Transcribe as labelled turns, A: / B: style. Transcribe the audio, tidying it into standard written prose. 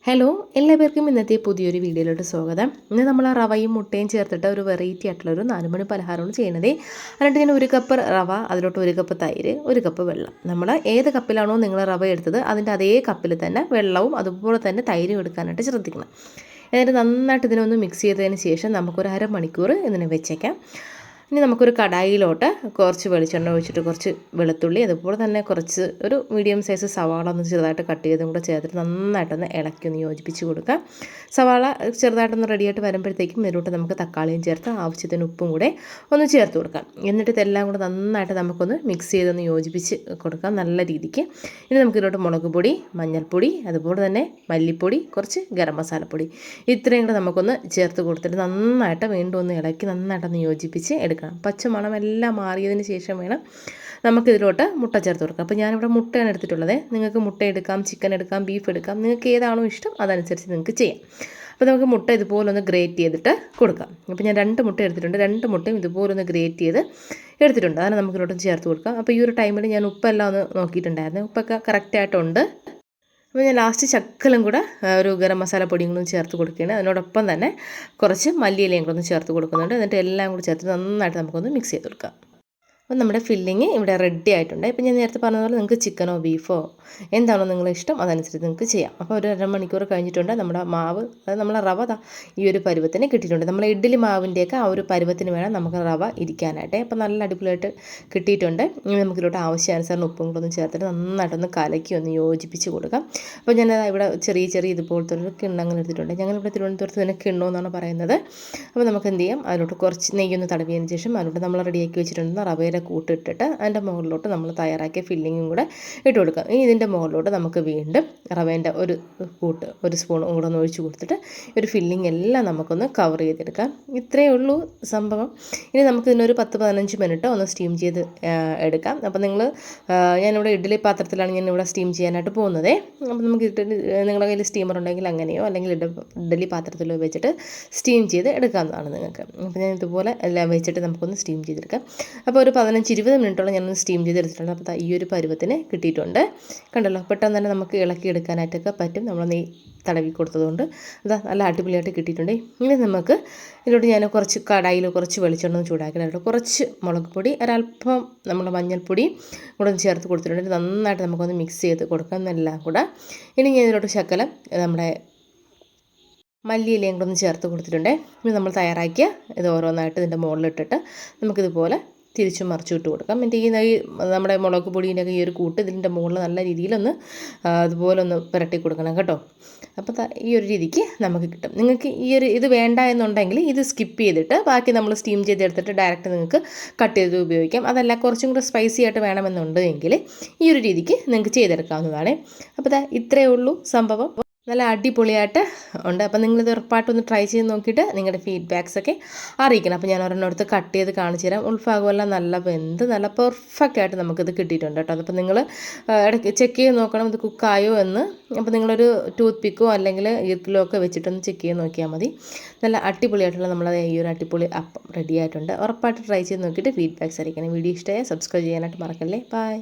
A: Hello എല്ലാവർക്കും ഇന്നത്തെ പുതിയൊരു വീഡിയോയിലോട്ട് സ്വാഗതം. ഇന്ന് നമ്മൾ റവയും മുട്ടയും ചേർത്തിട്ട് ഒരു വെറൈറ്റി ആയിട്ടുള്ളൊരു 4 മണി പലഹാരമാണ് ചെയ്യുന്നത്. എന്നിട്ട് ഞാൻ 1 കപ്പ് റവ, അതിലോട്ട് 1 കപ്പ് തൈര്, 1 കപ്പ് വെള്ളം. നമ്മൾ ഏത് കപ്പിലാണോ നിങ്ങൾ റവ എടുത്തത് അതിൻ്റെ അതേ കപ്പിൽ തന്നെ വെള്ളവും അതുപോലെ തന്നെ തൈരും എടുക്കാനായിട്ട് ശ്രദ്ധിക്കണം. എന്നിട്ട് നന്നായിട്ട് ഇതിനൊന്ന് മിക്സ് ചെയ്തതിന് ശേഷം നമുക്കൊരു അരമണിക്കൂർ ഇതിനെ വെച്ചേക്കാം. ഇനി നമുക്കൊരു കടായിലോട്ട് കുറച്ച് വെളിച്ചെണ്ണ ഒഴിച്ചിട്ട് കുറച്ച് വെളുത്തുള്ളി, അതുപോലെ തന്നെ കുറച്ച് ഒരു മീഡിയം സൈസ് സവാള ഒന്ന് ചെറുതായിട്ട് കട്ട് ചെയ്തും കൂടെ ചേർത്തിട്ട് നന്നായിട്ടൊന്ന് ഇളക്കി ഒന്ന് യോജിപ്പിച്ച് കൊടുക്കാം. സവാള ചെറുതായിട്ടൊന്ന് റെഡിയായിട്ട് വരുമ്പോഴത്തേക്കും ഇതിലോട്ട് നമുക്ക് തക്കാളിയും ചേർത്ത് ആവശ്യത്തിന് ഉപ്പും കൂടെ ഒന്ന് ചേർത്ത് കൊടുക്കാം. എന്നിട്ട് ഇതെല്ലാം കൂടെ നന്നായിട്ട് നമുക്കൊന്ന് മിക്സ് ചെയ്തൊന്ന് യോജിപ്പിച്ച് കൊടുക്കാം നല്ല രീതിക്ക്. ഇനി നമുക്കിതിലോട്ട് മുളക് പൊടി, മഞ്ഞൾപ്പൊടി, അതുപോലെ തന്നെ മല്ലിപ്പൊടി, കുറച്ച് ഗരം മസാലപ്പൊടി ഇത്രയും കൂടെ നമുക്കൊന്ന് ചേർത്ത് കൊടുത്തിട്ട് നന്നായിട്ട് വീണ്ടും ഒന്ന് ഇളക്കി നന്നായിട്ടൊന്ന് യോജിപ്പിച്ച് എടുക്കാം. പച്ചമണം എല്ലാം മാറിയതിന് ശേഷം വേണം നമുക്കിതിലോട്ട് മുട്ട ചേർത്ത് കൊടുക്കാം. അപ്പോൾ ഞാനിവിടെ മുട്ടയാണ് എടുത്തിട്ടുള്ളത്. നിങ്ങൾക്ക് മുട്ട എടുക്കാം, ചിക്കൻ എടുക്കാം, ബീഫ് എടുക്കാം, നിങ്ങൾക്ക് ഏതാണോ ഇഷ്ടം അതനുസരിച്ച് നിങ്ങൾക്ക് ചെയ്യാം. അപ്പോൾ നമുക്ക് മുട്ട ഇതുപോലൊന്ന് ഗ്രേറ്റ് ചെയ്തിട്ട് കൊടുക്കാം. അപ്പോൾ ഞാൻ 2 മുട്ട എടുത്തിട്ടുണ്ട്. 2 മുട്ടയും ഇതുപോലൊന്ന് ഗ്രേറ്റ് ചെയ്ത് എടുത്തിട്ടുണ്ട്. അതാണ് നമുക്കിതിലോട്ട് ചേർത്ത് കൊടുക്കാം. അപ്പോൾ ഈ ഒരു ടൈമിൽ ഞാൻ ഉപ്പെല്ലാം ഒന്ന് നോക്കിയിട്ടുണ്ടായിരുന്നു. ഉപ്പൊക്കെ കറക്റ്റായിട്ടുണ്ട്. അപ്പോൾ ഞാൻ ലാസ്റ്റ് ശക്കലം കൂടെ ഒരു ഗരം മസാല പൊടിയും കൂടെ ചേർത്ത് കൊടുക്കുകയാണ്. അതിനോടൊപ്പം തന്നെ കുറച്ച് മല്ലിയിലയും കൂടെ ഒന്ന് ചേർത്ത് കൊടുക്കുന്നുണ്ട്. എന്നിട്ട് എല്ലാം കൂടി ചേർത്ത് നന്നായിട്ട് നമുക്കൊന്ന് മിക്സ് ചെയ്ത് കൊടുക്കാം. അപ്പോൾ നമ്മുടെ ഫില്ലിങ് ഇവിടെ റെഡി ആയിട്ടുണ്ട്. ഇപ്പോൾ ഞാൻ നേരത്തെ പറഞ്ഞതുപോലെ നിങ്ങൾക്ക് ചിക്കനോ ബീഫോ എന്താണോ നിങ്ങളുടെ ഇഷ്ടം അതനുസരിച്ച് നിങ്ങൾക്ക് ചെയ്യാം. അപ്പോൾ ഒരു അരമണിക്കൂർ കഴിഞ്ഞിട്ടുണ്ട്. നമ്മുടെ മാവ്, അതായത് നമ്മളെ റവ ഈ ഒരു പരുവത്തിന് കിട്ടിയിട്ടുണ്ട്. നമ്മൾ ഇഡ്ഡലി മാവിൻ്റെയൊക്കെ ആ ഒരു പരുവത്തിന് വേണം നമുക്ക് റവ ഇരിക്കാനായിട്ട്. അപ്പോൾ നല്ല അടിപൊളിയായിട്ട് കിട്ടിയിട്ടുണ്ട്. ഇനി നമുക്കിതിലോട്ട് ആവശ്യാനുസരണം ഉപ്പും കൂടെ ഒന്ന് ചേർത്തിട്ട് നന്നായിട്ടൊന്ന് കലക്കി ഒന്ന് യോജിപ്പിച്ച് കൊടുക്കാം. അപ്പോൾ ഞാൻ ഇവിടെ ചെറിയ ഇതുപോലത്തെ ഒരു കിണ്ണങ്ങൾ എടുത്തിട്ടുണ്ട്. ഞങ്ങളിവിടെ തിരുവനന്തപുരത്ത് തന്നെ കിണ്ണോ എന്നാണ് പറയുന്നത്. അപ്പോൾ നമുക്ക് എന്ത് ചെയ്യാം, അതിലോട്ട് കുറച്ച് നെയ്യൊന്ന് തടവിയതിന് ശേഷം അതിലോട്ട് നമ്മൾ റെഡിയാക്കി വെച്ചിട്ടുണ്ടെന്ന് റവയുടെ കൂട്ടിട്ടിട്ട് അതിൻ്റെ മുകളിലോട്ട് നമ്മൾ തയ്യാറാക്കിയ ഫില്ലിങ്ങും കൂടെ ഇട്ട് കൊടുക്കാം. ഇനി ഇതിൻ്റെ മുകളിലോട്ട് നമുക്ക് വീണ്ടും റവേൻ്റെ ഒരു സ്പൂണും കൂടെ ഒന്ന് ഒഴിച്ച് കൊടുത്തിട്ട് ഒരു ഫില്ലിങ് എല്ലാം നമുക്കൊന്ന് കവർ ചെയ്തെടുക്കാം. ഇത്രയേ ഉള്ളൂ സംഭവം. ഇനി നമുക്കിതിനൊരു 10-15 മിനിറ്റ് ഒന്ന് സ്റ്റീം ചെയ്ത് എടുക്കാം. അപ്പോൾ ഞാനിവിടെ ഇഡ്ഡലി പാത്രത്തിലാണ് ഞാനിവിടെ സ്റ്റീം ചെയ്യാനായിട്ട് പോകുന്നത്. അപ്പോൾ നമുക്ക് നിങ്ങളുടെ കയ്യിൽ സ്റ്റീമർ ഉണ്ടെങ്കിൽ അങ്ങനെയോ അല്ലെങ്കിൽ ഇഡ്ഡലി പാത്രത്തിലോ വെച്ചിട്ട് സ്റ്റീം ചെയ്ത് എടുക്കാവുന്നതാണ് നിങ്ങൾക്ക്. അപ്പോൾ ഞാൻ ഇതുപോലെ എല്ലാം വെച്ചിട്ട് നമുക്കൊന്ന് സ്റ്റീം ചെയ്തെടുക്കാം. അപ്പോൾ ഒരു 15-20 മിനിറ്റോളം ഞാനൊന്ന് സ്റ്റീം ചെയ്തെടുത്തിട്ടുണ്ട്. അപ്പോൾ ഈ ഒരു പരുവത്തിന് കിട്ടിയിട്ടുണ്ട്. കണ്ടല്ലോ, പെട്ടെന്ന് തന്നെ നമുക്ക് ഇളക്കി എടുക്കാനായിട്ടൊക്കെ പറ്റും. നമ്മൾ നെയ്യ് തടവി കൊടുത്തതുകൊണ്ട് അതാ നല്ല അടിപൊളിയായിട്ട് കിട്ടിയിട്ടുണ്ട്. ഇനി നമുക്ക് ഇതിലോട്ട് ഞാൻ കുറച്ച് കടായിൽ കുറച്ച് വെളിച്ചെണ്ണ ചൂടാക്കിയിട്ട് കുറച്ച് മുളക് പൊടി, ഒരല്പം നമ്മുടെ മഞ്ഞൾപ്പൊടി കൂടെ ചേർത്ത് കൊടുത്തിട്ടുണ്ട്. നന്നായിട്ട് നമുക്കൊന്ന് മിക്സ് ചെയ്ത് കൊടുക്കാം എന്നെല്ലാം കൂടെ. ഇനി ഞാൻ ഇതിലോട്ട് ശകലം നമ്മുടെ മല്ലിയിലയും കൂടെ ഒന്ന് ചേർത്ത് കൊടുത്തിട്ടുണ്ട്. ഇനി നമ്മൾ തയ്യാറാക്കിയ ഇത് ഓരോന്നായിട്ട് ഇതിൻ്റെ മുകളിലിട്ടിട്ട് നമുക്കിതുപോലെ തിരിച്ചും മറിച്ചു ഇട്ട് കൊടുക്കാം. എന്നിട്ട് ഈ നമ്മുടെ മുളക് പൊടീൻ്റെ ഈ ഒരു കൂട്ട് ഇതിൻ്റെ മുകളിൽ നല്ല രീതിയിലൊന്ന് അതുപോലെ ഒന്ന് പുരട്ടി കൊടുക്കണം കേട്ടോ. അപ്പോൾ ഈ ഒരു രീതിക്ക് നമുക്ക് കിട്ടും. നിങ്ങൾക്ക് ഇത് വേണ്ട എന്നുണ്ടെങ്കിൽ ഇത് സ്കിപ്പ് ചെയ്തിട്ട് ബാക്കി നമ്മൾ സ്റ്റീം ചെയ്തെടുത്തിട്ട് ഡയറക്റ്റ് നിങ്ങൾക്ക് കട്ട് ചെയ്ത് ഉപയോഗിക്കാം. അതല്ല കുറച്ചും കൂടെ സ്പൈസി ആയിട്ട് വേണമെന്നുണ്ടെങ്കിൽ ഈ ഒരു രീതിക്ക് നിങ്ങൾക്ക് ചെയ്തെടുക്കാവുന്നതാണ്. അപ്പോൾ ഇത്രയേ ഉള്ളൂ സംഭവം. നല്ല അടിപൊളിയായിട്ട് ഉണ്ട്. അപ്പോൾ നിങ്ങളിത് ഉറപ്പായിട്ടൊന്ന് ട്രൈ ചെയ്ത് നോക്കിയിട്ട് നിങ്ങളുടെ ഫീഡ്ബാക്സൊക്കെ അറിയിക്കണം. അപ്പോൾ ഞാൻ ഒരെണ്ണമെടുത്ത് കട്ട് ചെയ്ത് കാണിച്ചു തരാം. ഉൾഭാഗമെല്ലാം നല്ല വെന്ത് നല്ല പെർഫെക്റ്റ് ആയിട്ട് നമുക്കിത് കിട്ടിയിട്ടുണ്ട് കേട്ടോ. അപ്പോൾ നിങ്ങൾ ഇടയ്ക്ക് ചെക്ക് ചെയ്ത് നോക്കണം ഇത് കുക്കായോ എന്ന്. അപ്പോൾ നിങ്ങളൊരു ടൂത്ത് പിക്കോ അല്ലെങ്കിൽ ഈർക്കിലോ ഒക്കെ വെച്ചിട്ടൊന്ന് ചെക്ക് ചെയ്ത് നോക്കിയാൽ മതി. നല്ല അടിപൊളിയായിട്ടുള്ള നമ്മളത് ഈ ഒരു അടിപൊളി അപ്പം റെഡി ആയിട്ടുണ്ട്. ഉറപ്പായിട്ട് ട്രൈ ചെയ്ത് നോക്കിയിട്ട് ഫീഡ്ബാക്സ് അറിയിക്കണം. വീഡിയോ ഇഷ്ടമായ സബ്സ്ക്രൈബ് ചെയ്യാനായിട്ട് മറക്കല്ലേ. ബൈ.